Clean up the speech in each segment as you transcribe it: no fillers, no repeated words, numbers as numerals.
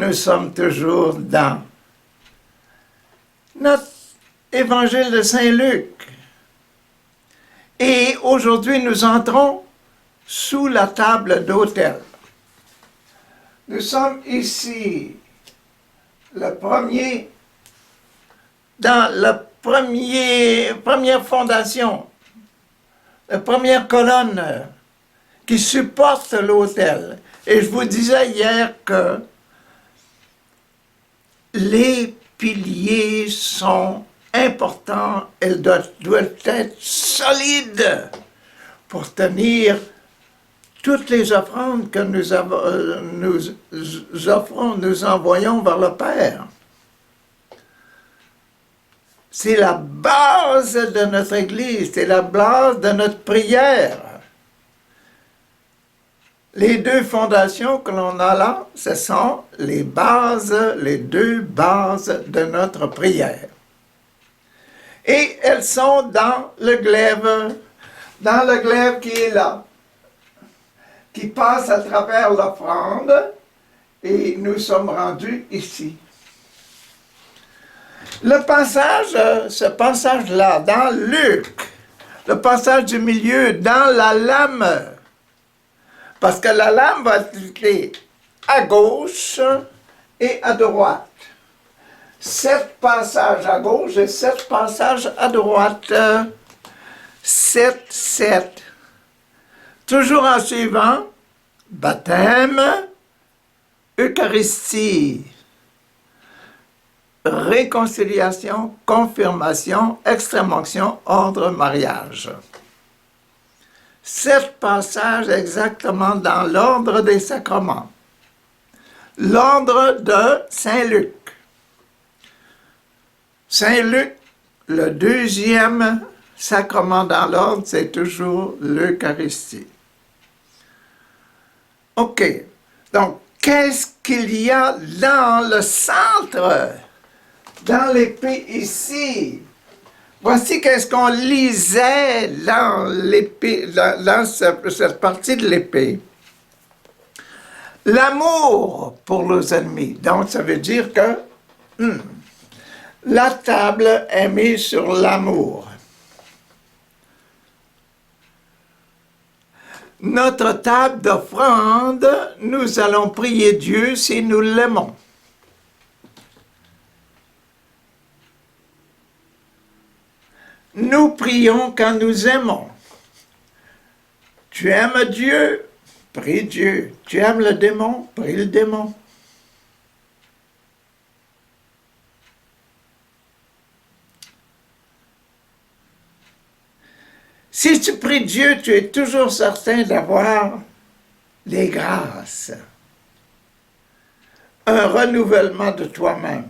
nous sommes toujours dans notre évangile de Saint Luc. Et aujourd'hui, nous entrons sous la table d'autel. Nous sommes ici, dans la première fondation, la première colonne qui supporte l'autel. Et je vous disais hier que les piliers sont importants, elles doivent être solides pour tenir toutes les offrandes que nous offrons, nous envoyons vers le Père. C'est la base de notre Église, c'est la base de notre prière. Les deux fondations que l'on a là, ce sont les deux bases de notre prière. Et elles sont dans le glaive qui est là, qui passe à travers l'offrande, et nous sommes rendus ici. Ce passage-là, dans Luc, le passage du milieu, dans la lame, parce que la lame va être à gauche et à droite. 7 passages à gauche et 7 passages à droite. 7, 7. Toujours en suivant, baptême, Eucharistie, réconciliation, confirmation, extrême-onction, ordre, mariage. 7 passages exactement dans l'ordre des sacrements. L'ordre de Saint Luc. Saint Luc, le deuxième sacrement dans l'ordre, c'est toujours l'Eucharistie. OK. Donc, qu'est-ce qu'il y a dans le centre, dans l'épée ici? Voici qu'est-ce qu'on lisait dans l'épée, dans cette partie de l'épée. L'amour pour nos ennemis. Donc, ça veut dire que la table est mise sur l'amour. Notre table d'offrande, nous allons prier Dieu si nous l'aimons. Nous prions quand nous aimons. Tu aimes Dieu, prie Dieu. Tu aimes le démon, prie le démon. Si tu pries Dieu, tu es toujours certain d'avoir les grâces, un renouvellement de toi-même,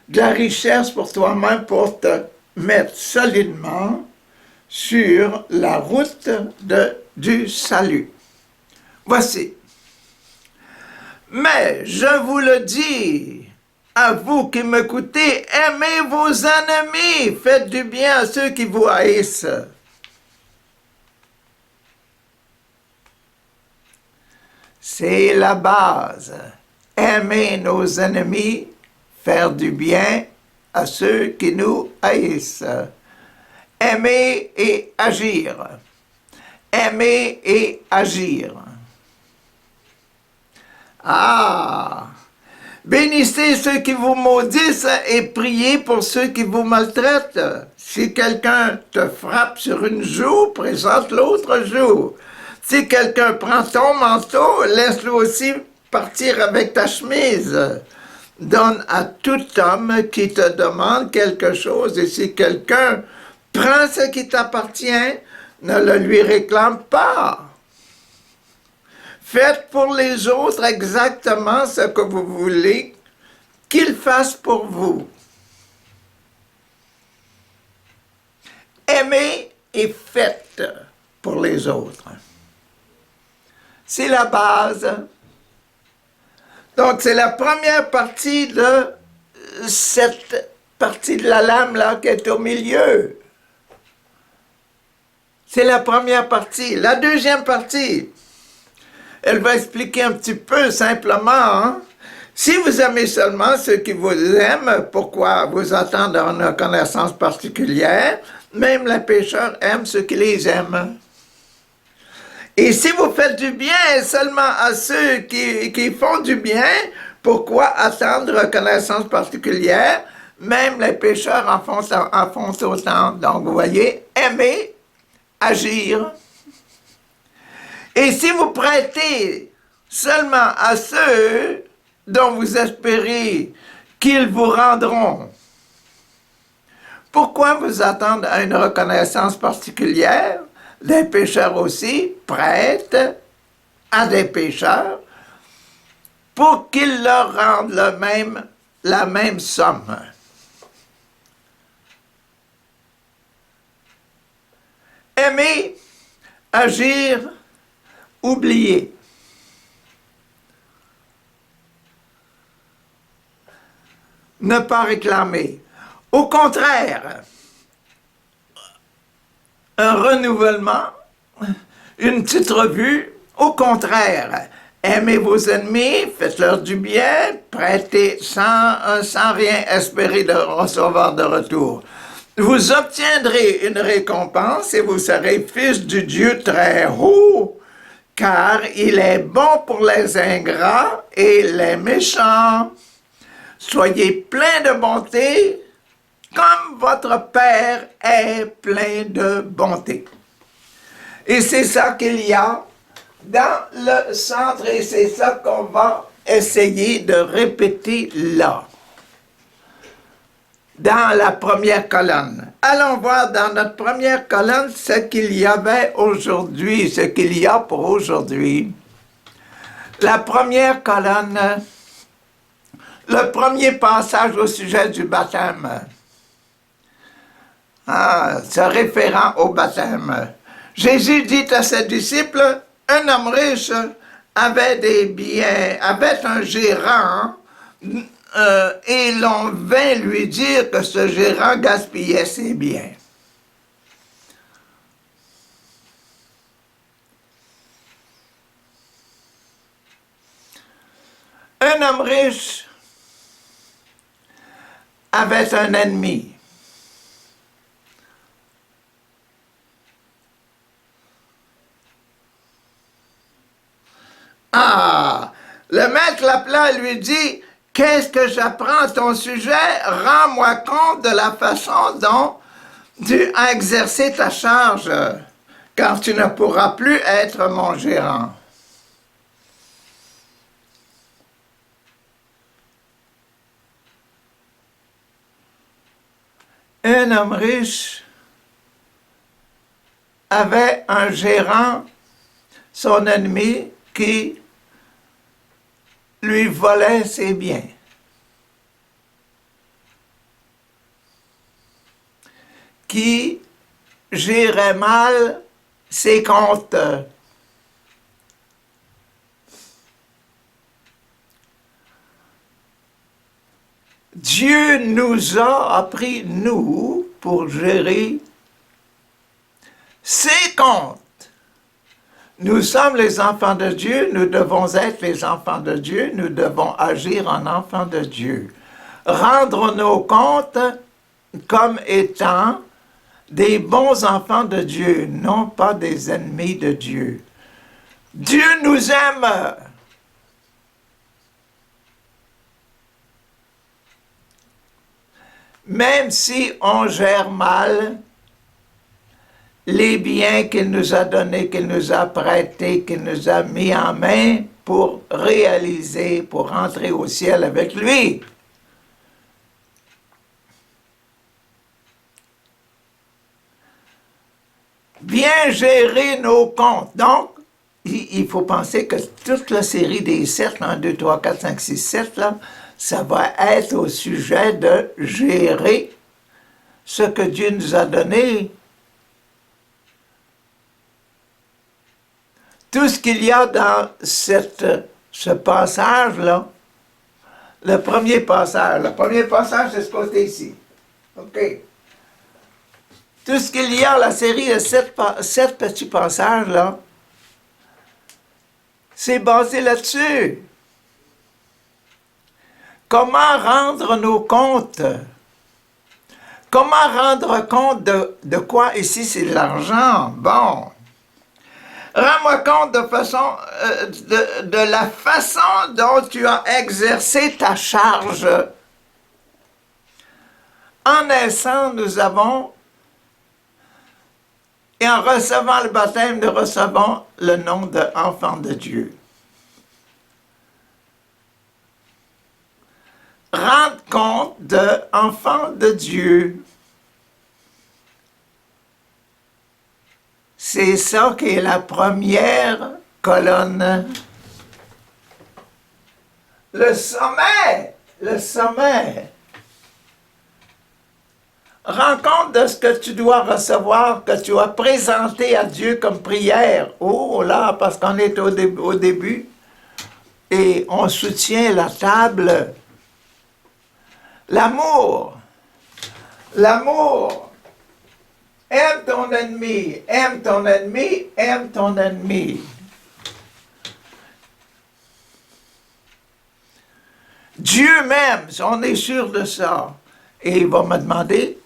de la richesse pour toi-même pour te mettre solidement sur la route du salut. Voici. Mais je vous le dis, à vous qui m'écoutez, aimez vos ennemis, faites du bien à ceux qui vous haïssent. C'est la base. Aimer nos ennemis, faire du bien à ceux qui nous haïssent. Aimer et agir. Aimer et agir. Ah! Bénissez ceux qui vous maudissent et priez pour ceux qui vous maltraitent. Si quelqu'un te frappe sur une joue, présente l'autre joue. Si quelqu'un prend ton manteau, laisse-le aussi partir avec ta chemise. Donne à tout homme qui te demande quelque chose, et si quelqu'un prend ce qui t'appartient, ne le lui réclame pas. Faites pour les autres exactement ce que vous voulez qu'ils fassent pour vous. Aimez et faites pour les autres. C'est la base. Donc, c'est la première partie de cette partie de la lame-là qui est au milieu. C'est la première partie. La deuxième partie, Elle va expliquer un petit peu simplement, hein. Si vous aimez seulement ceux qui vous aiment, pourquoi vous attendre une reconnaissance particulière? Même les pécheurs aiment ceux qui les aiment. Et si vous faites du bien seulement à ceux qui font du bien, pourquoi attendre reconnaissance particulière? Même les pécheurs en font autant. Donc, vous voyez, aimer, agir. Et si vous prêtez seulement à ceux dont vous espérez qu'ils vous rendront, pourquoi vous attendre à une reconnaissance particulière? Les pécheurs aussi prêtent à des pécheurs pour qu'ils leur rendent la même somme. Aimer, agir, oublier. Ne pas réclamer. Au contraire, un renouvellement, une petite revue. Au contraire, aimez vos ennemis, faites-leur du bien, prêtez sans rien espérer de recevoir de retour. Vous obtiendrez une récompense et vous serez fils du Dieu très haut, car il est bon pour les ingrats et les méchants. Soyez pleins de bonté, comme votre Père est plein de bonté. Et c'est ça qu'il y a dans le centre, et c'est ça qu'on va essayer de répéter là, dans la première colonne. Allons voir dans notre première colonne ce qu'il y avait aujourd'hui, ce qu'il y a pour aujourd'hui. La première colonne, le premier passage au sujet du baptême. Se référant au baptême. Jésus dit à ses disciples, un homme riche avait des biens, avait un gérant, et l'on vint lui dire que ce gérant gaspillait ses biens. Un homme riche avait un ennemi. Le maître l'appela et lui dit, « Qu'est-ce que j'apprends à ton sujet? Rends-moi compte de la façon dont tu as exercé ta charge, car tu ne pourras plus être mon gérant. » Un homme riche avait un gérant, son ennemi, qui lui volait ses biens. Qui gérait mal ses comptes. Dieu nous a appris, nous, pour gérer ses comptes. Nous sommes les enfants de Dieu, nous devons être les enfants de Dieu, nous devons agir en enfants de Dieu. Rendre nos comptes comme étant des bons enfants de Dieu, non pas des ennemis de Dieu. Dieu nous aime. Même si on gère mal les biens qu'il nous a donnés, qu'il nous a prêtés, qu'il nous a mis en main pour réaliser, pour rentrer au ciel avec lui. Bien gérer nos comptes. Donc, il faut penser que toute la série des 7, 1, 2, 3, 4, 5, 6, 7, là, ça va être au sujet de gérer ce que Dieu nous a donné. Tout ce qu'il y a dans ce passage-là, le premier passage, c'est ce côté ici. OK. Tout ce qu'il y a, la série de 7 petits passages, là, C'est basé là-dessus. Comment rendre nos comptes? Comment rendre compte de quoi? Ici, c'est de l'argent. Bon. Rends-moi compte de la façon dont tu as exercé ta charge. En naissant, nous avons, et en recevant le baptême, nous recevons le nom d'enfant de Dieu. Rendre compte d'enfant de Dieu. C'est ça qui est la première colonne. Le sommet. Le sommet. Rends compte de ce que tu dois recevoir, que tu as présenté à Dieu comme prière. Oh là, parce qu'on est au début et on soutient la table. L'amour. L'amour. Aime ton ennemi, aime ton ennemi, aime ton ennemi. Dieu m'aime, on est sûr de ça. Et il va me demander,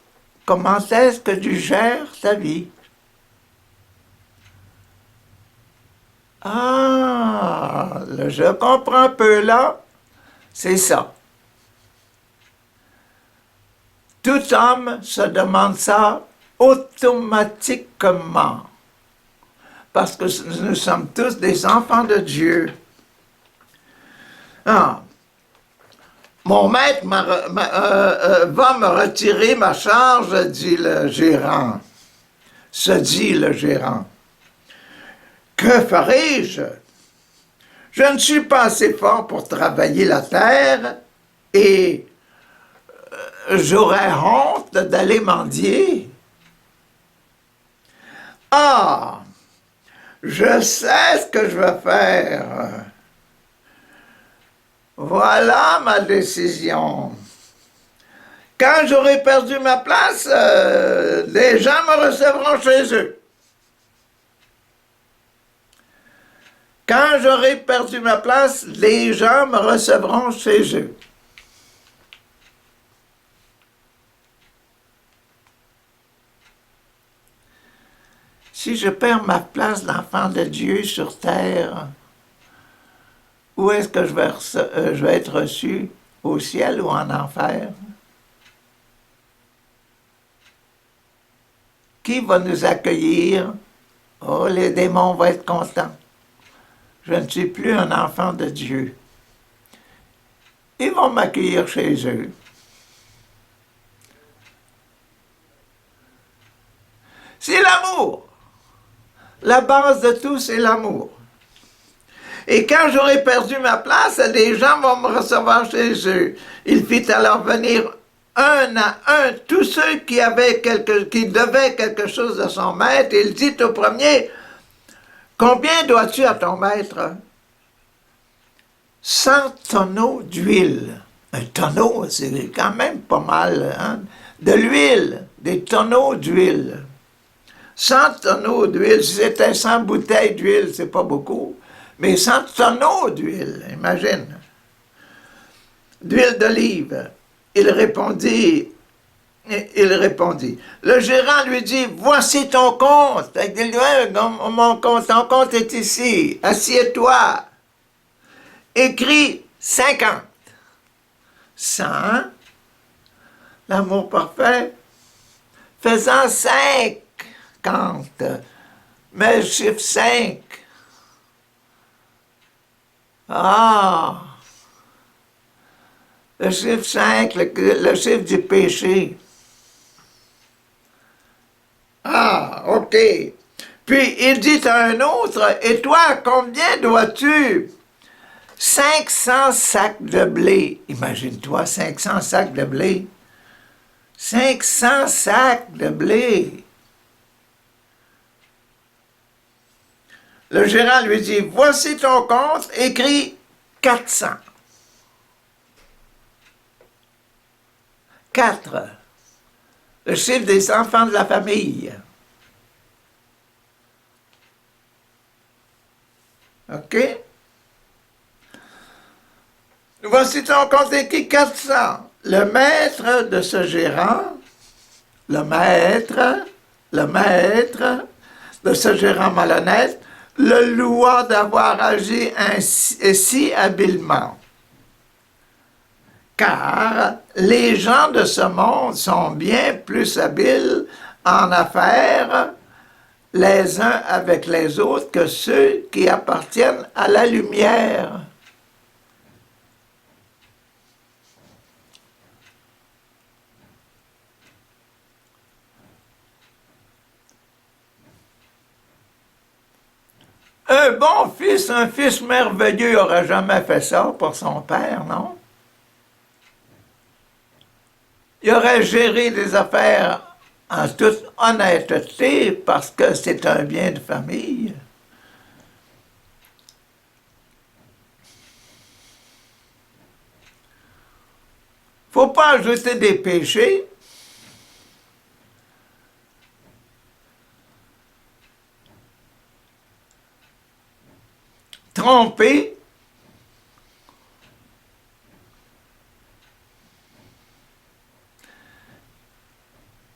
comment est-ce que tu gères ta vie? Ah, je comprends un peu là, c'est ça. Tout homme se demande ça automatiquement. Parce que nous sommes tous des enfants de Dieu. Ah. Mon maître va me retirer ma charge, dit le gérant. Se dit le gérant. Que ferai-je? Je ne suis pas assez fort pour travailler la terre et j'aurais honte d'aller mendier. Ah, je sais ce que je vais faire. Voilà ma décision. Quand j'aurai perdu ma place, les gens me recevront chez eux. Quand j'aurai perdu ma place, les gens me recevront chez eux. Si je perds ma place d'enfant de Dieu sur terre, où est-ce que je vais être reçu? Au ciel ou en enfer? Qui va nous accueillir? Oh, les démons vont être contents. Je ne suis plus un enfant de Dieu. Ils vont m'accueillir chez eux. C'est l'amour. La base de tout, c'est l'amour. Et quand j'aurai perdu ma place, les gens vont me recevoir chez eux. Il fit alors venir un à un tous ceux qui devaient quelque chose à son maître. Il dit au premier, « Combien dois-tu à ton maître? » 100 tonneaux d'huile. Un tonneau, c'est quand même pas mal, hein? De l'huile, des tonneaux d'huile. 100 tonneaux d'huile, si c'était 100 bouteilles d'huile, c'est pas beaucoup. Mais 100 tonneaux d'huile, imagine. D'huile d'olive. Il répondit. Le gérant lui dit, voici ton compte. Il dit, ton compte est ici. Assieds-toi. Écris 50. 100. L'amour parfait. Faisant 50. Mais le chiffre 5. Ah! Le chiffre 5, le chiffre du péché. Ah, OK. Puis il dit à un autre, et toi, combien dois-tu? 500 sacs de blé. Imagine-toi, 500 sacs de blé. 500 sacs de blé. Le gérant lui dit, voici ton compte, écris 400. 4. Le chiffre des enfants de la famille. OK? Voici ton compte écrit 400. Le maître de ce gérant, le maître de ce gérant malhonnête, le loua d'avoir agi ainsi, si habilement. Car les gens de ce monde sont bien plus habiles en affaires les uns avec les autres que ceux qui appartiennent à la lumière. Un bon fils, un fils merveilleux n'aurait jamais fait ça pour son père, non? Il aurait géré des affaires en toute honnêteté parce que c'est un bien de famille. Faut pas ajouter des péchés. Tromper.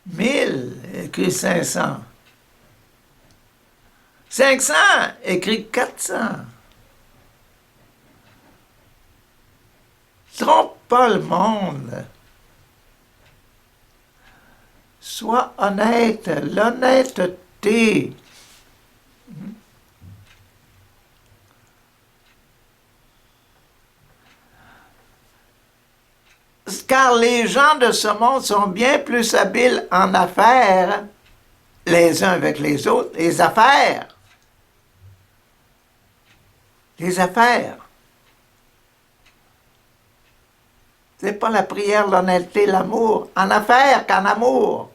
Mille, écrit 500. 500, écrit 400. Trompe pas le monde. Sois honnête, l'honnêteté. Car les gens de ce monde sont bien plus habiles en affaires, les uns avec les autres. Les affaires. C'est pas la prière, l'honnêteté, l'amour. En affaires qu'en amour.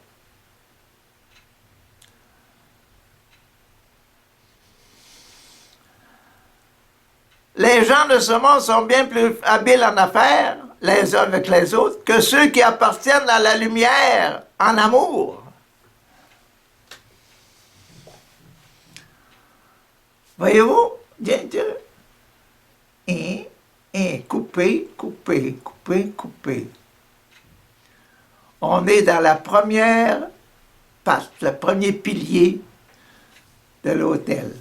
Les gens de ce monde sont bien plus habiles en affaires, les uns avec les autres, que ceux qui appartiennent à la lumière, en amour. Voyez-vous? Dieu. Couper. On est dans la première patte, le premier pilier de l'autel.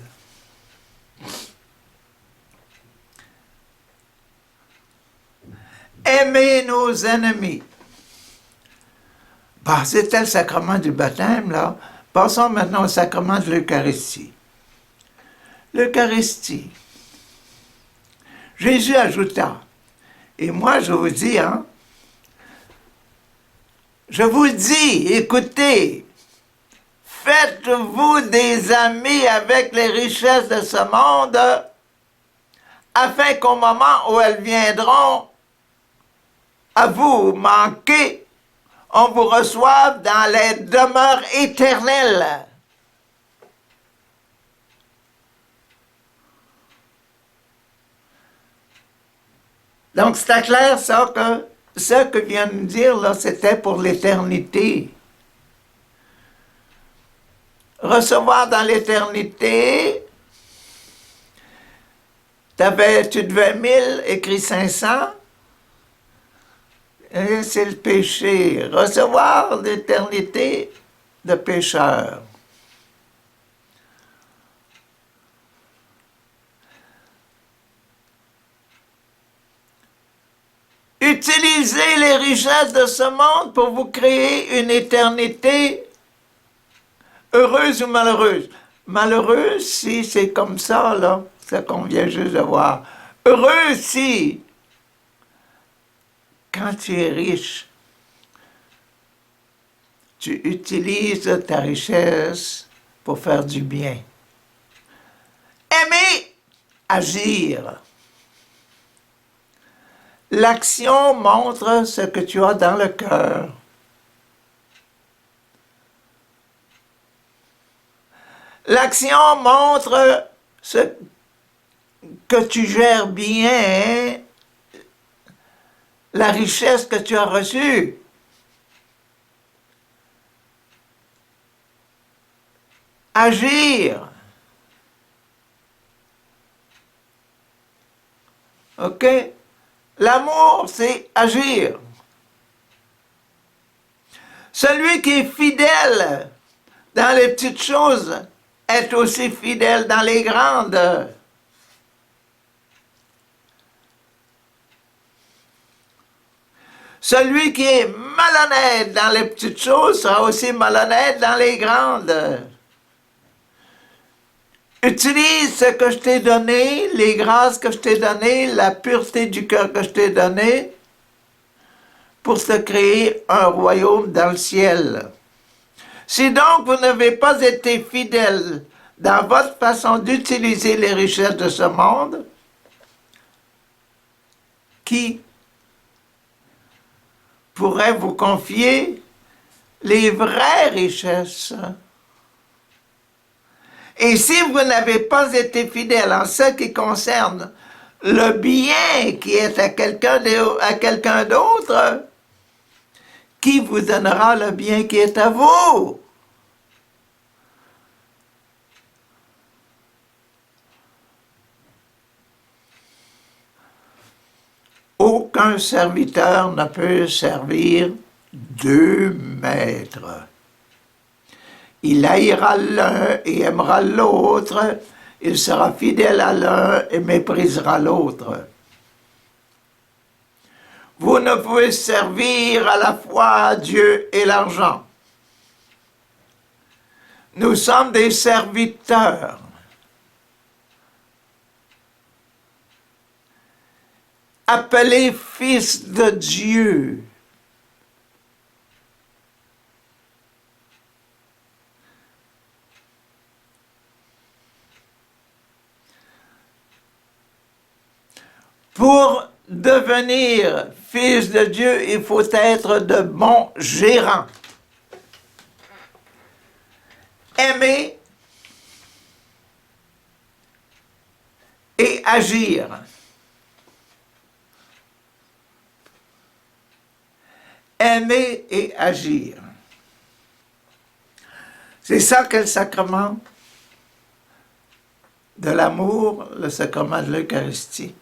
Aimer nos ennemis. Bah, c'était le sacrement du baptême, là. Passons maintenant au sacrement de l'Eucharistie. L'Eucharistie. Jésus ajouta, et moi je vous dis, écoutez, faites-vous des amis avec les richesses de ce monde, afin qu'au moment où elles viendront à vous manquer, on vous reçoive dans les demeures éternelles. Donc, c'est clair, ça, que ce que vient de dire, là, c'était pour l'éternité. Recevoir dans l'éternité, tu devais 1000, écrit 500, et c'est le péché. Recevoir l'éternité de pécheur. Utilisez les richesses de ce monde pour vous créer une éternité heureuse ou malheureuse. Malheureuse si c'est comme ça, là, ce qu'on vient juste de voir. Heureux si, quand tu es riche, tu utilises ta richesse pour faire du bien. Aimer, agir. L'action montre ce que tu as dans le cœur. L'action montre ce que tu gères bien, la richesse que tu as reçue. Agir. OK? L'amour, c'est agir. Celui qui est fidèle dans les petites choses est aussi fidèle dans les grandes. Celui qui est malhonnête dans les petites choses sera aussi malhonnête dans les grandes. Utilise ce que je t'ai donné, les grâces que je t'ai données, la pureté du cœur que je t'ai donné, pour se créer un royaume dans le ciel. Si donc vous n'avez pas été fidèle dans votre façon d'utiliser les richesses de ce monde, qui pourrait vous confier les vraies richesses? Et si vous n'avez pas été fidèle en ce qui concerne le bien qui est à quelqu'un d'autre, qui vous donnera le bien qui est à vous? Aucun serviteur ne peut servir deux maîtres. Il haïra l'un et aimera l'autre, il sera fidèle à l'un et méprisera l'autre. Vous ne pouvez servir à la fois Dieu et l'argent. Nous sommes des serviteurs. Appelés fils de Dieu. Pour devenir fils de Dieu, il faut être de bons gérants. Aimer et agir. Aimer et agir. C'est ça que le sacrement de l'amour, le sacrement de l'Eucharistie.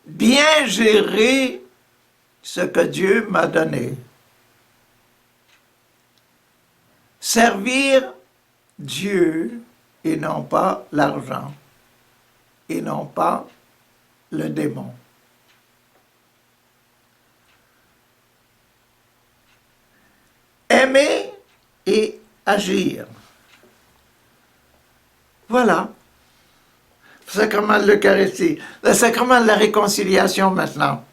Bien gérer ce que Dieu m'a donné. Servir Dieu et non pas l'argent, et non pas le démon. Aimer et agir. Voilà. Le sacrement de l'Eucharistie. Le sacrement de la réconciliation maintenant.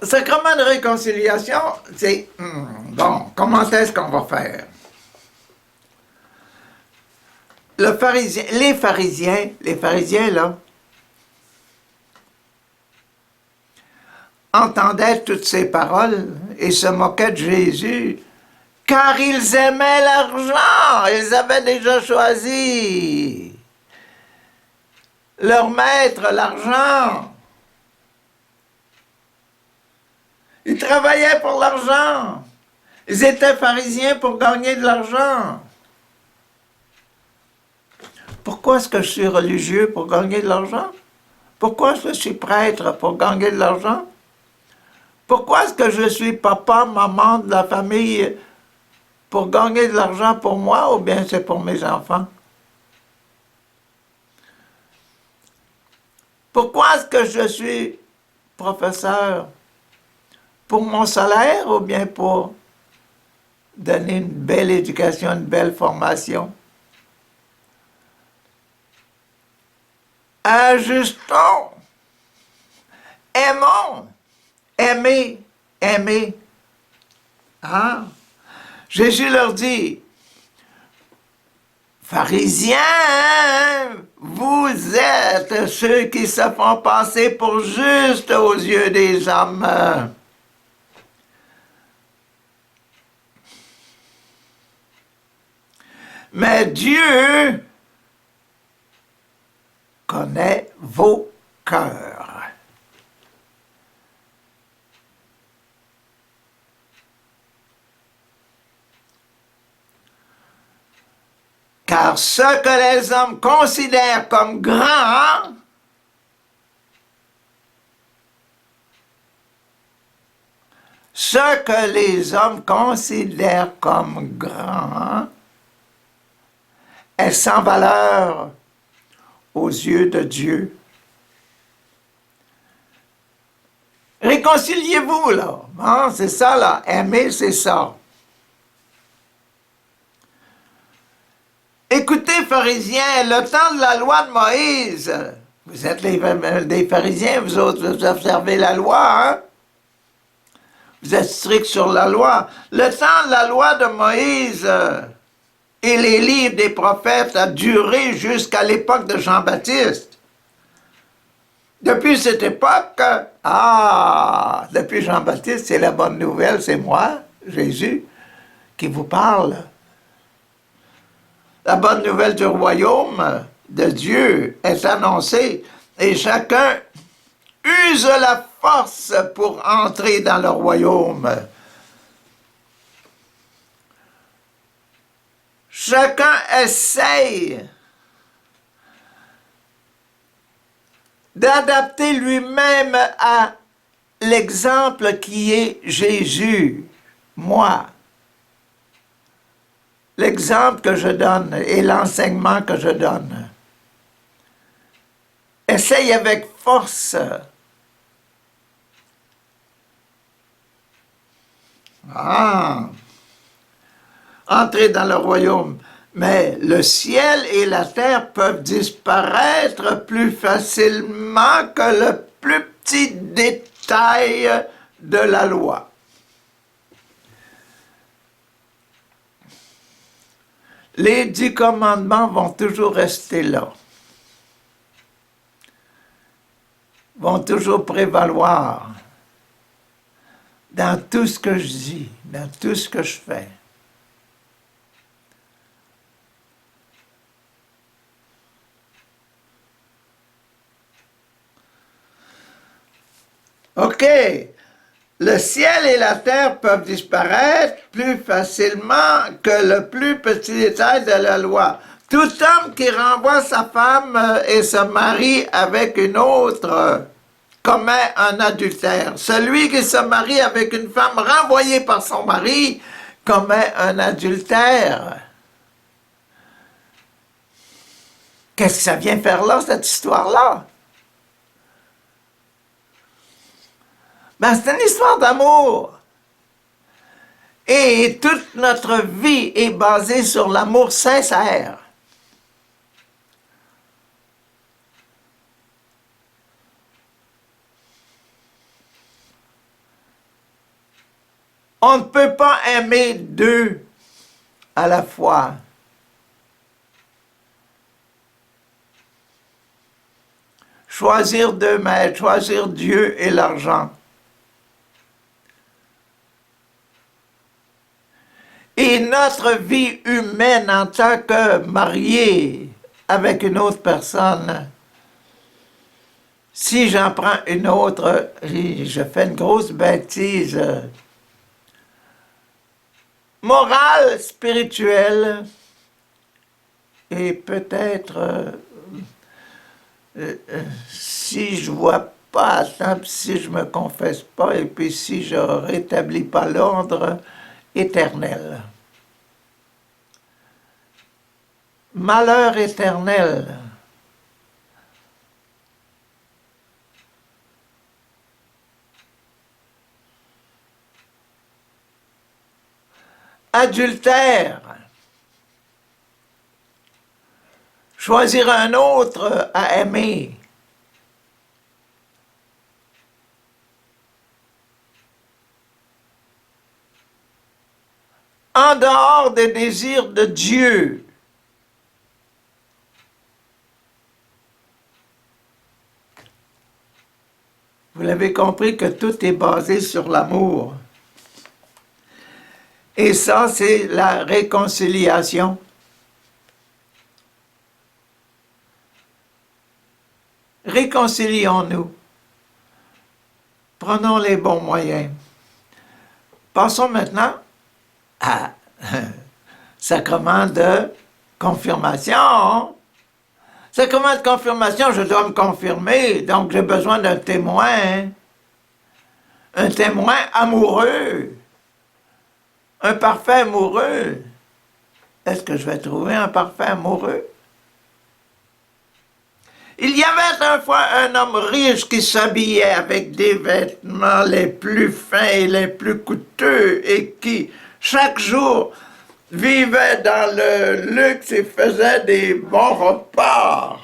Le sacrement de réconciliation, c'est, bon, comment est-ce qu'on va faire? Les pharisiens, là, entendaient toutes ces paroles et se moquaient de Jésus, car ils aimaient l'argent, ils avaient déjà choisi leur maître, l'argent. Ils travaillaient pour l'argent. Ils étaient pharisiens pour gagner de l'argent. Pourquoi est-ce que je suis religieux pour gagner de l'argent? Pourquoi est-ce que je suis prêtre pour gagner de l'argent? Pourquoi est-ce que je suis papa, maman de la famille pour gagner de l'argent pour moi ou bien c'est pour mes enfants? Pourquoi est-ce que je suis professeur? Pour mon salaire ou bien pour donner une belle éducation, une belle formation? Ajustons, aimons, aimer. Ah, Jésus leur dit, pharisiens, vous êtes ceux qui se font passer pour justes aux yeux des hommes. Mais Dieu connaît vos cœurs. Car ce que les hommes considèrent comme grand ce que les hommes considèrent comme grand est sans valeur aux yeux de Dieu. Réconciliez-vous, là. Hein? C'est ça, là. Aimer, c'est ça. Écoutez, pharisiens, le temps de la loi de Moïse. Vous êtes des pharisiens, vous autres, vous observez la loi, hein? Vous êtes stricts sur la loi. Le temps de la loi de Moïse et les livres des prophètes a duré jusqu'à l'époque de Jean-Baptiste. Depuis cette époque, depuis Jean-Baptiste, c'est la bonne nouvelle, c'est moi, Jésus, qui vous parle. La bonne nouvelle du royaume de Dieu est annoncée et chacun use la force pour entrer dans le royaume. Chacun essaye d'adapter lui-même à l'exemple qui est Jésus, moi. L'exemple que je donne et l'enseignement que je donne. Essaye avec force. Entrer dans le royaume. Mais le ciel et la terre peuvent disparaître plus facilement que le plus petit détail de la loi. Les 10 commandements vont toujours rester là. Vont toujours prévaloir dans tout ce que je dis, dans tout ce que je fais. OK. Le ciel et la terre peuvent disparaître plus facilement que le plus petit détail de la loi. Tout homme qui renvoie sa femme et se marie avec une autre commet un adultère. Celui qui se marie avec une femme renvoyée par son mari commet un adultère. Qu'est-ce que ça vient faire là, cette histoire-là? Ben, c'est une histoire d'amour. Et toute notre vie est basée sur l'amour sincère. On ne peut pas aimer deux à la fois. Choisir deux maîtres, choisir Dieu et l'argent. Et notre vie humaine en tant que marié avec une autre personne, si j'en prends une autre, je fais une grosse bêtise morale, spirituelle, et peut-être si je vois pas à temps, si je me confesse pas, et puis si je rétablis pas l'ordre éternel. Malheur éternel. Adultère. Choisir un autre à aimer. En dehors des désirs de Dieu. Vous l'avez compris que tout est basé sur l'amour. Et ça, c'est la réconciliation. Réconcilions-nous. Prenons les bons moyens. Passons maintenant à sacrement de confirmation. Sacrement de confirmation, je dois me confirmer, donc j'ai besoin d'un témoin. un témoin amoureux, un parfait amoureux. Est-ce que je vais trouver un parfait amoureux? Il y avait un fois un homme riche qui s'habillait avec des vêtements les plus fins et les plus coûteux et qui, chaque jour, vivait dans le luxe et faisait des bons repas.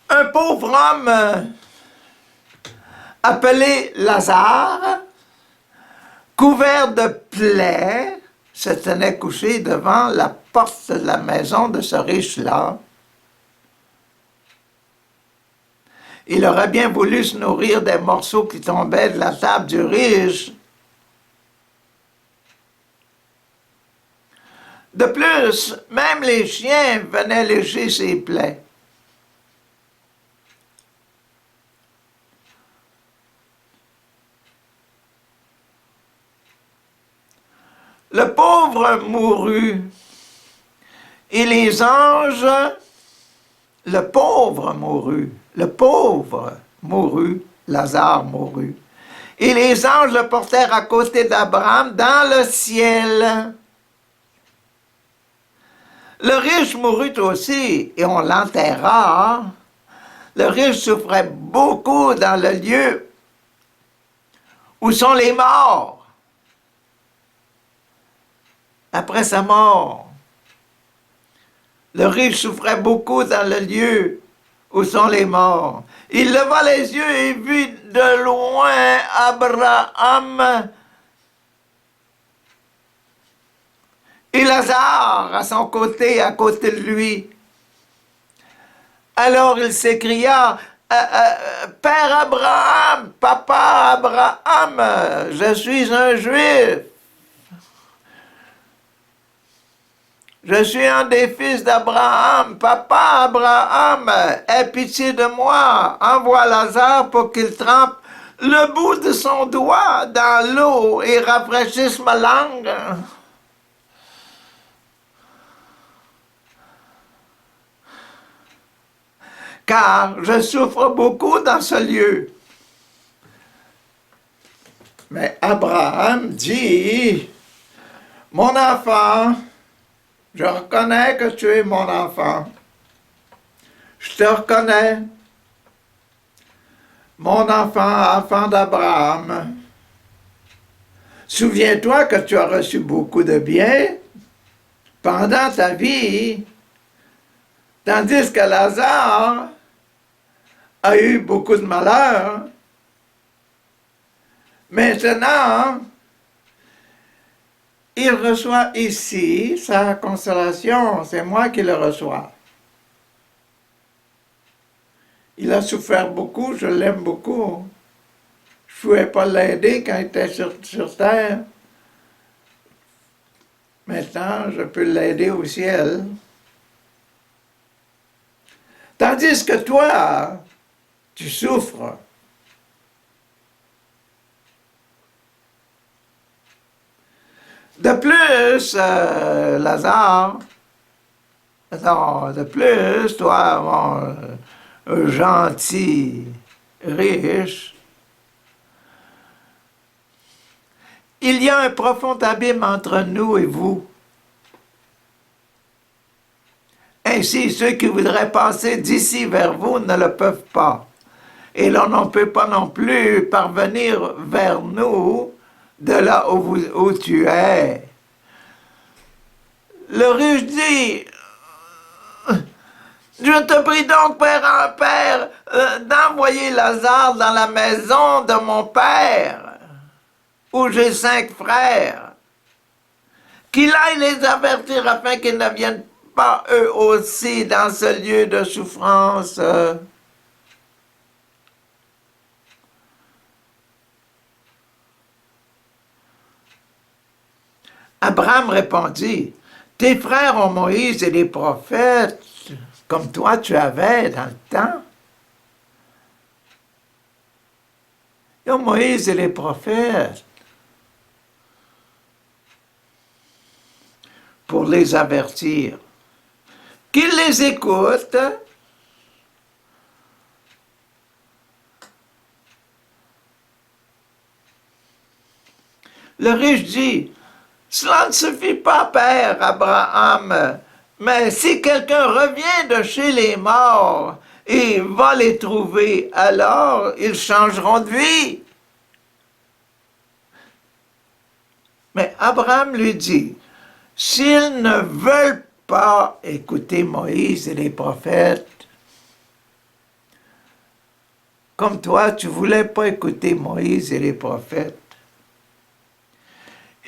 Un pauvre homme appelé Lazare, couvert de plaies, se tenait couché devant la porte de la maison de ce riche-là. Il aurait bien voulu se nourrir des morceaux qui tombaient de la table du riche. De plus, même les chiens venaient lécher ses plaies. Le pauvre mourut, et les anges, le pauvre mourut, Lazare mourut, et les anges le portèrent à côté d'Abraham dans le ciel. Le riche mourut aussi, et on l'enterra. Le riche souffrait beaucoup dans le lieu où sont les morts. Après sa mort, le riche souffrait beaucoup dans le lieu où sont les morts. Il leva les yeux et vit de loin Abraham et Lazare à son côté, à côté de lui. Alors il s'écria, Père Abraham, Papa Abraham, je suis un juif. Je suis un des fils d'Abraham. Papa Abraham, aie pitié de moi. Envoie Lazare pour qu'il trempe le bout de son doigt dans l'eau et rafraîchisse ma langue. Car je souffre beaucoup dans ce lieu. Mais Abraham dit, mon enfant, je reconnais que tu es mon enfant. Je te reconnais. Mon enfant, enfant d'Abraham. Souviens-toi que tu as reçu beaucoup de bien pendant ta vie, tandis que Lazare a eu beaucoup de malheur. Maintenant, il reçoit ici sa consolation, c'est moi qui le reçois. Il a souffert beaucoup, je l'aime beaucoup. Je ne pouvais pas l'aider quand il était sur terre. Maintenant, je peux l'aider au ciel. Tandis que toi, tu souffres. De plus, Lazare, non, de plus, toi, mon gentil, riche, il y a un profond abîme entre nous et vous. Ainsi, ceux qui voudraient passer d'ici vers vous ne le peuvent pas. Et l'on ne peut pas non plus parvenir vers nous de là où tu es. Le riche dit, je te prie donc, Père, d'envoyer Lazare dans la maison de mon père, où j'ai 5 frères, qu'il aille les avertir afin qu'ils ne viennent pas eux aussi dans ce lieu de souffrance. Abraham répondit, tes frères ont Moïse et les prophètes, comme toi tu avais dans le temps. Ils ont Moïse et les prophètes pour les avertir. Qu'ils les écoutent Le riche dit, cela ne suffit pas, père Abraham, mais si quelqu'un revient de chez les morts et va les trouver, alors ils changeront de vie. Mais Abraham lui dit, s'ils ne veulent pas écouter Moïse et les prophètes, comme toi, tu ne voulais pas écouter Moïse et les prophètes,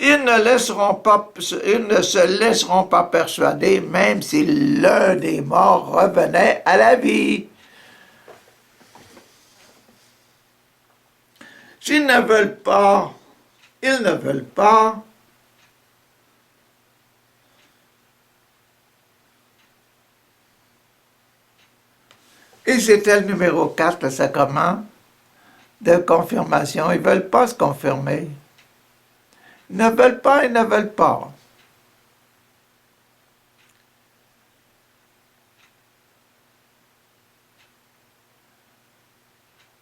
ils ne se laisseront pas persuader, même si l'un des morts revenait à la vie. S'ils ne veulent pas, ils ne veulent pas. Et c'était le numéro 4, le sacrement de confirmation. Ils ne veulent pas se confirmer. Ils ne veulent pas, ils ne veulent pas.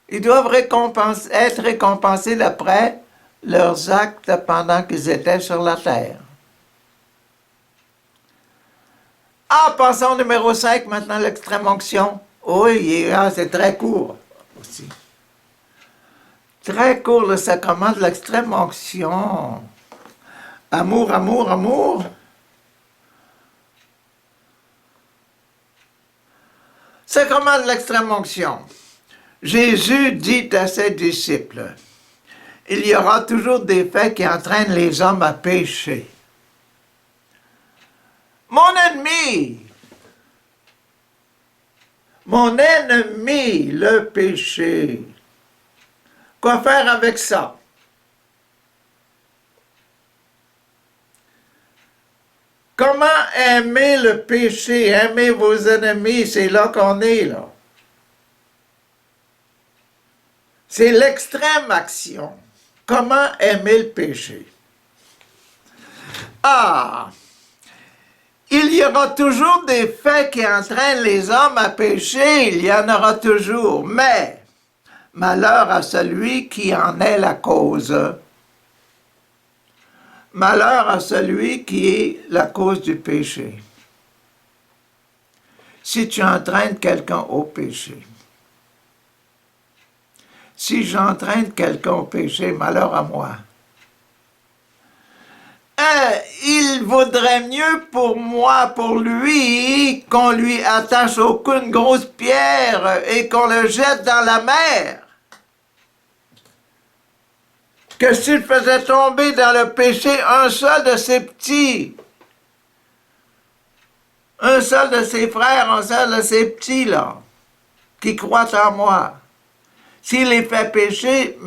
Ils doivent être récompensés d'après leurs actes pendant qu'ils étaient sur la terre. Ah, passons au numéro 5, maintenant l'extrême onction. Oui, c'est très court aussi. Très court, le sacrement de l'extrême onction. Amour, amour, amour. Sacrement de l'extrême onction. Jésus dit à ses disciples, il y aura toujours des faits qui entraînent les hommes à pécher. Mon ennemi, le péché. Quoi faire avec ça? Comment aimer le péché, aimer vos ennemis, c'est là qu'on est, là. C'est l'extrême action. Comment aimer le péché? Ah! Il y aura toujours des faits qui entraînent les hommes à pécher, il y en aura toujours, mais malheur à celui qui en est la cause. Malheur à celui qui est la cause du péché. Si tu entraînes quelqu'un au péché, si j'entraîne quelqu'un au péché, malheur à moi. Il vaudrait mieux pour moi, pour lui, qu'on lui attache au cou une grosse pierre et qu'on le jette dans la mer, que s'il faisait tomber dans le péché un seul de ses petits, un seul de ses frères, un seul de ses petits, là, qui croient en moi. S'il les fait pécher,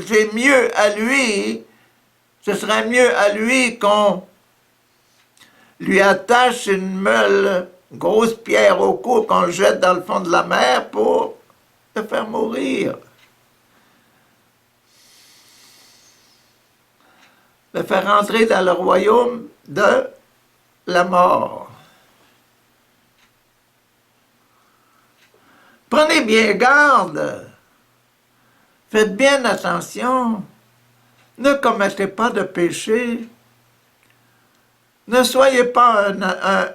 c'est mieux à lui, ce serait mieux à lui qu'on lui attache une meule, une grosse pierre au cou, qu'on le jette dans le fond de la mer pour le faire mourir. Le faire entrer dans le royaume de la mort. Prenez bien garde. Faites bien attention. Ne commettez pas de péché. Ne soyez pas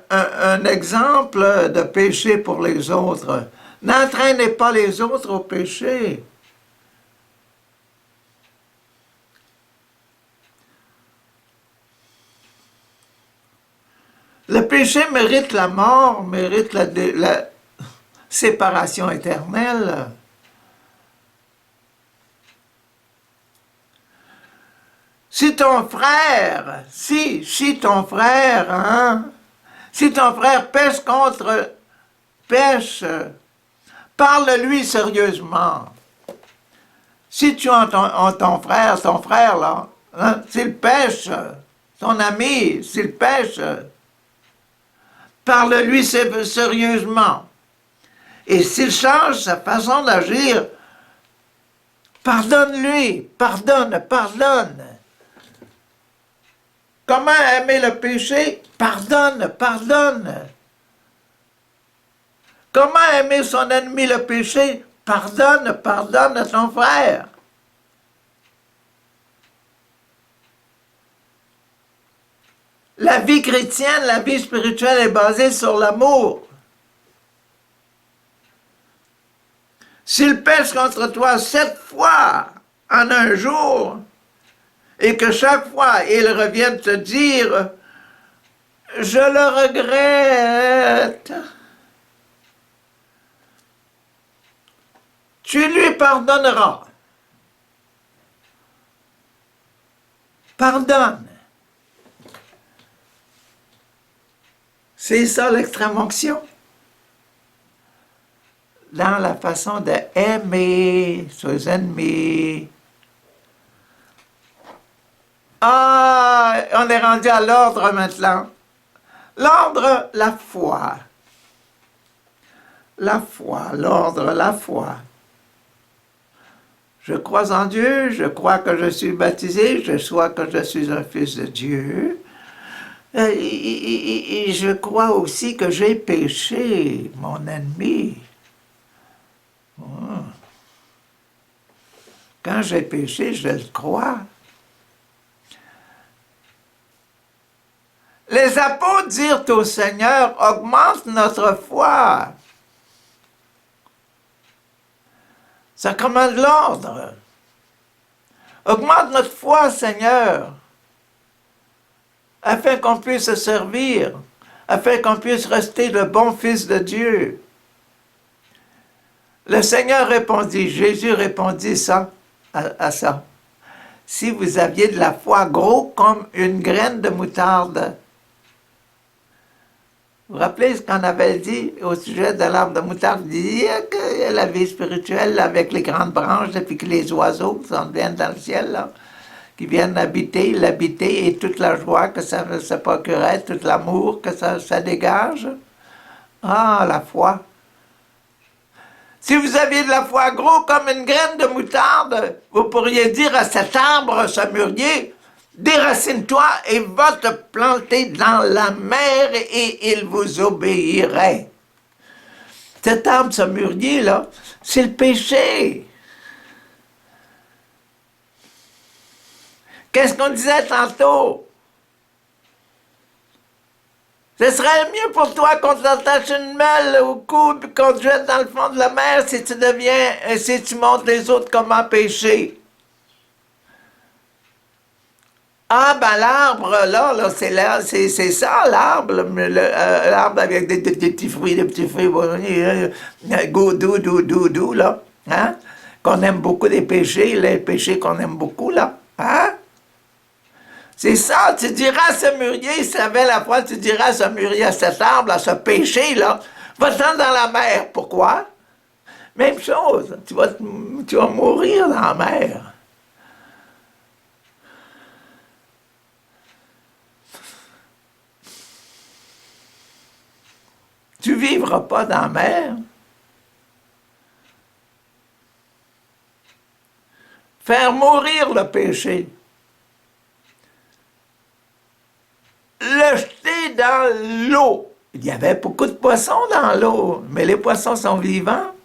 un exemple de péché pour les autres. N'entraînez pas les autres au péché. Le péché mérite la mort, mérite la séparation éternelle. Si ton frère, si ton frère, si ton frère pêche, parle-lui sérieusement. Si tu as ton frère là, s'il pêche, ton ami, s'il pêche, parle-lui sérieusement. Et s'il change sa façon d'agir, pardonne-lui, pardonne. Comment aimer le péché? Pardonne. Comment aimer son ennemi le péché? Pardonne à ton frère. La vie chrétienne, la vie spirituelle est basée sur l'amour. S'il pêche contre toi 7 fois en un jour, et que chaque fois il revienne te dire « Je le regrette », tu lui pardonneras. Pardonne. C'est ça l'extrême onction. Dans la façon d'aimer ses ennemis. Ah, on est rendu à l'ordre maintenant. L'ordre, la foi. La foi, l'ordre, la foi. Je crois en Dieu, je crois que je suis baptisé, je crois que je suis un fils de Dieu. Et je crois aussi que j'ai péché, mon ennemi. Quand j'ai péché, je le crois. Les apôtres dirent au Seigneur, augmente notre foi. Sacrement de l'ordre. Augmente notre foi, Seigneur, afin qu'on puisse se servir, afin qu'on puisse rester le bon fils de Dieu. Le Seigneur répondit, Jésus répondit ça, à ça. Si vous aviez de la foi gros comme une graine de moutarde. Vous vous rappelez ce qu'on avait dit au sujet de l'arbre de moutarde? Il disait que la vie spirituelle avec les grandes branches, et puis que les oiseaux qui s'en viennent dans le ciel, là, qui viennent l'habiter et toute la joie que ça procurait, tout l'amour que ça dégage. Ah, la foi. Si vous aviez de la foi gros comme une graine de moutarde, vous pourriez dire à cet arbre, ce mûrier, déracine-toi et va te planter dans la mer et il vous obéirait. Cet arbre, ce mûrier-là, c'est le péché. Qu'est-ce qu'on disait tantôt? Ce serait mieux pour toi qu'on t'attache une meule au cou et qu'on te jette dans le fond de la mer si tu montres les autres comment pécher. Ah, ben l'arbre, là c'est ça, l'arbre, l'arbre avec des petits fruits, doux, là, hein? Qu'on aime beaucoup les péchés qu'on aime beaucoup, là, hein? C'est ça, tu diras à ce mûrier, si tu avais la foi, tu diras à ce mûrier, à cet arbre, à ce péché, là, va-t'en dans la mer. Pourquoi? Même chose, tu vas mourir dans la mer. Tu vivras pas dans la mer. Faire mourir le péché. Le jeter dans l'eau. Il y avait beaucoup de poissons dans l'eau, mais les poissons sont vivants.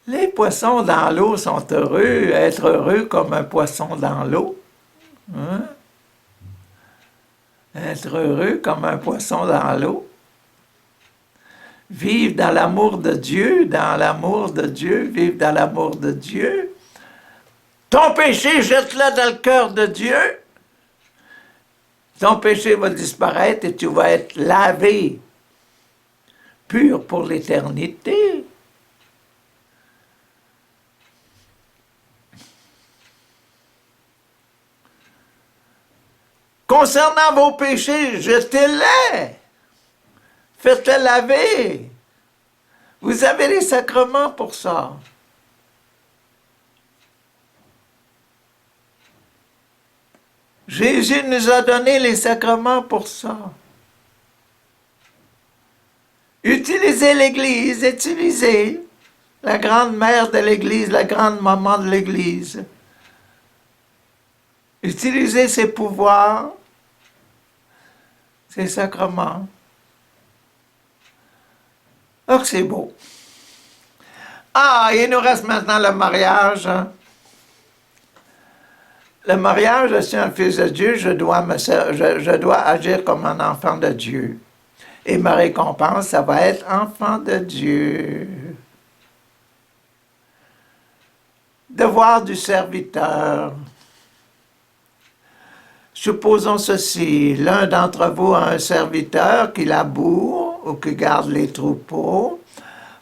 Les poissons dans l'eau sont heureux, être heureux comme un poisson dans l'eau. Hein? Être heureux comme un poisson dans l'eau. Vivre dans l'amour de Dieu, vivre dans l'amour de Dieu. Ton péché, jette-le dans le cœur de Dieu. Ton péché va disparaître et tu vas être lavé, pur pour l'éternité. Concernant vos péchés, jetez-les. Faites-les laver. Vous avez les sacrements pour ça. Jésus nous a donné les sacrements pour ça. Utilisez l'Église, utilisez la grande mère de l'Église, la grande maman de l'Église. Utilisez ses pouvoirs, ses sacrements. Oh, c'est beau. Ah, il nous reste maintenant le mariage. le mariage, je suis un fils de Dieu, je dois agir comme un enfant de Dieu. Et ma récompense, ça va être enfant de Dieu. Devoir du serviteur. Supposons ceci, l'un d'entre vous a un serviteur qui laboure ou qui garde les troupeaux.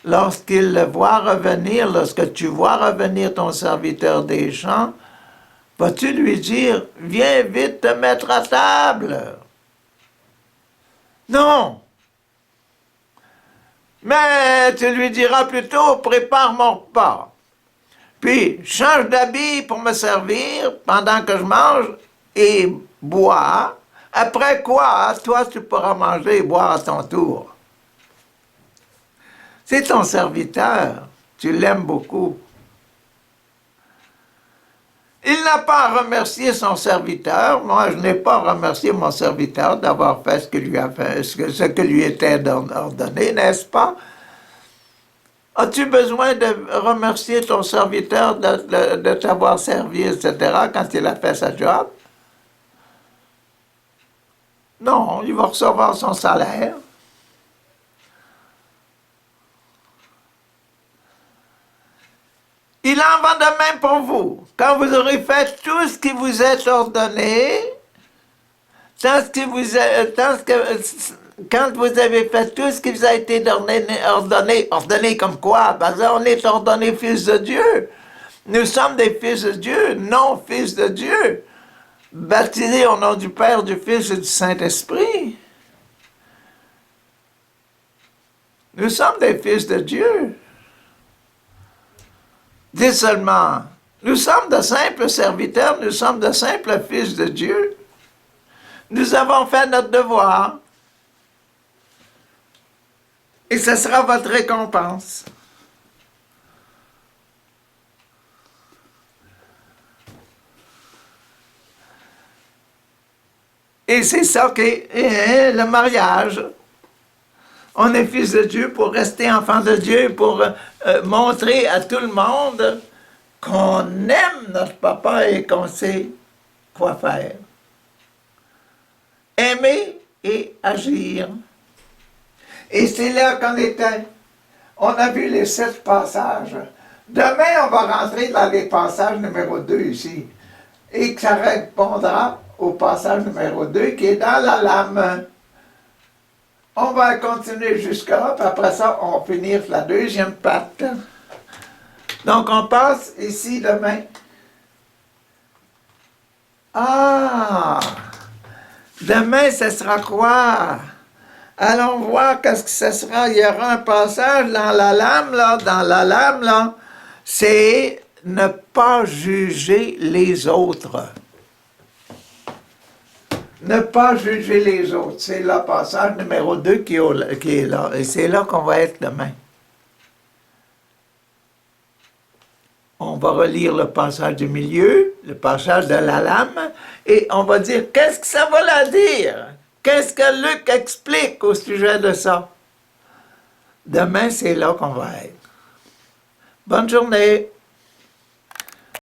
Lorsqu'il le voit revenir, lorsque tu vois revenir ton serviteur des champs, vas-tu lui dire, viens vite te mettre à table? Non. Mais tu lui diras plutôt, prépare mon repas. Puis, change d'habit pour me servir pendant que je mange et bois. Après quoi, toi, tu pourras manger et boire à ton tour. C'est ton serviteur. Tu l'aimes beaucoup. Il n'a pas à remercier son serviteur. Moi, je n'ai pas remercié mon serviteur d'avoir fait ce que lui a fait, ce que lui était ordonné, n'est-ce pas? As-tu besoin de remercier ton serviteur de t'avoir servi, etc., quand il a fait sa job? Non, il va recevoir son salaire. Il en va de même pour vous. Quand vous aurez fait tout ce qui vous est ordonné, quand vous avez fait tout ce qui vous a été ordonné comme quoi? Parce qu'on est ordonné fils de Dieu. Nous sommes des fils de Dieu, non fils de Dieu. Baptisés au nom du Père, du Fils et du Saint-Esprit. Nous sommes des fils de Dieu. Dis seulement, nous sommes de simples serviteurs, nous sommes de simples fils de Dieu. Nous avons fait notre devoir. Et ce sera votre récompense. Et c'est ça qu'est le mariage. On est fils de Dieu pour rester enfant de Dieu, pour montrer à tout le monde qu'on aime notre papa et qu'on sait quoi faire. Aimer et agir. Et c'est là qu'on était. On a vu les 7 passages. Demain, on va rentrer dans les passages numéro 2 ici. Et que ça répondra au passage numéro 2 qui est dans la lame. On va continuer jusqu'à, puis après ça, on va finir la deuxième patte. Donc, on passe ici demain. Ah! Demain, ce sera quoi? Allons voir qu'est-ce que ce sera. Il y aura un passage dans la lame, là. C'est ne pas juger les autres. Ne pas juger les autres. C'est le passage numéro 2 qui est là. Et c'est là qu'on va être demain. On va relire le passage du milieu, le passage de la lame, et on va dire qu'est-ce que ça va la dire? Qu'est-ce que Luc explique au sujet de ça? Demain, c'est là qu'on va être. Bonne journée!